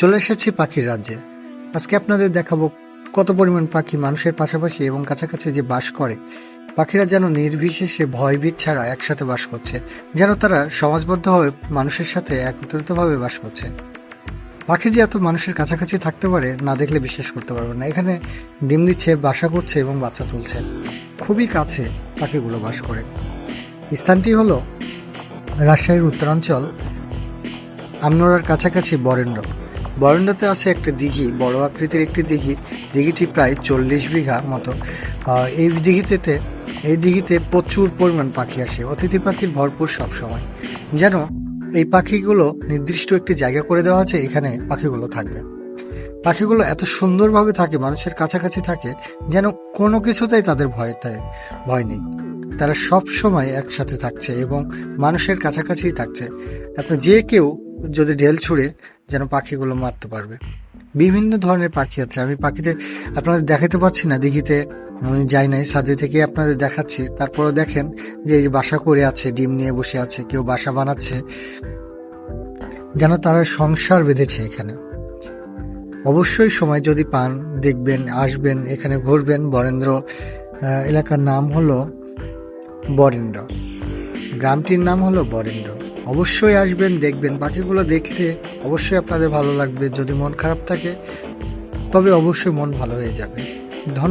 চলে এসেছি পাখির রাজ্যে। আজকে আপনাদের দেখাবো কত পরিমাণ পাখি মানুষের পাশাপাশি এবং কাছাকাছি যে বাস করে। পাখিরা যেন নির্বিশেষে ভয়ভীত ছাড়া একসাথে বাস করছে, যেন তারা সমাজবদ্ধভাবে মানুষের সাথে একত্রিতভাবে বাস করছে। পাখি যে এত মানুষের কাছাকাছি থাকতে পারে না দেখলে বিশ্বাস করতে পারবে না। এখানে ডিম দিচ্ছে, বাসা করছে এবং বাচ্চা তুলছে। খুবই কাছে পাখিগুলো বাস করে। স্থানটি হলো রাজশাহীর উত্তরাঞ্চল আমনোরার কাছাকাছি বরেন্দ্র। বরেন্দ্রতে আছে একটা দিঘি, বড় আকৃতির একটি দিঘি। দিঘিটি প্রায় 40 বিঘা মতো। এই দিঘিতে প্রচুর পরিমাণ পাখি আসে, অতিথি পাখির ভরপুর সব সময়। যেন এই পাখিগুলো নির্দিষ্ট একটি জায়গা করে দেওয়া আছে, এখানে পাখিগুলো থাকবে। পাখিগুলো এত সুন্দরভাবে থাকে, মানুষের কাছাকাছি থাকে, যেন কোনো কিছুতেই তাদের ভয় নেই। তারা সব সময় একসাথে থাকছে এবং মানুষের কাছাকাছি থাকছে। আপনার যে কেউ যদি ঢেল ছুঁড়ে যেন পাখিগুলো মারতে পারবে। বিভিন্ন ধরনের পাখি আছে, আমি পাখিদের আপনাদের দেখাতে পাচ্ছি না, দিঘিতে আমি যাই নাই, ছাদে থেকে আপনাদের দেখাচ্ছি। তারপরে দেখেন যে এই যে বাসা করে আছে, ডিম নিয়ে বসে আছে, কেউ বাসা বানাচ্ছে, যেন তারা সংসার বেঁধেছে এখানে। অবশ্যই সময় যদি পান দেখবেন, আসবেন, এখানে ঘুরবেন। বরেন্দ্র এলাকার নাম হলো বরেন্দ্র, গ্রামটির নাম হলো বরেন্দ্র। অবশ্যই আসবেন, দেখবেন। পাখিগুলো দেখলে অবশ্যই আপনাদের ভালো লাগবে। যদি মন খারাপ থাকে তবে অবশ্যই মন ভালো হয়ে যাবে। ধন্যবাদ।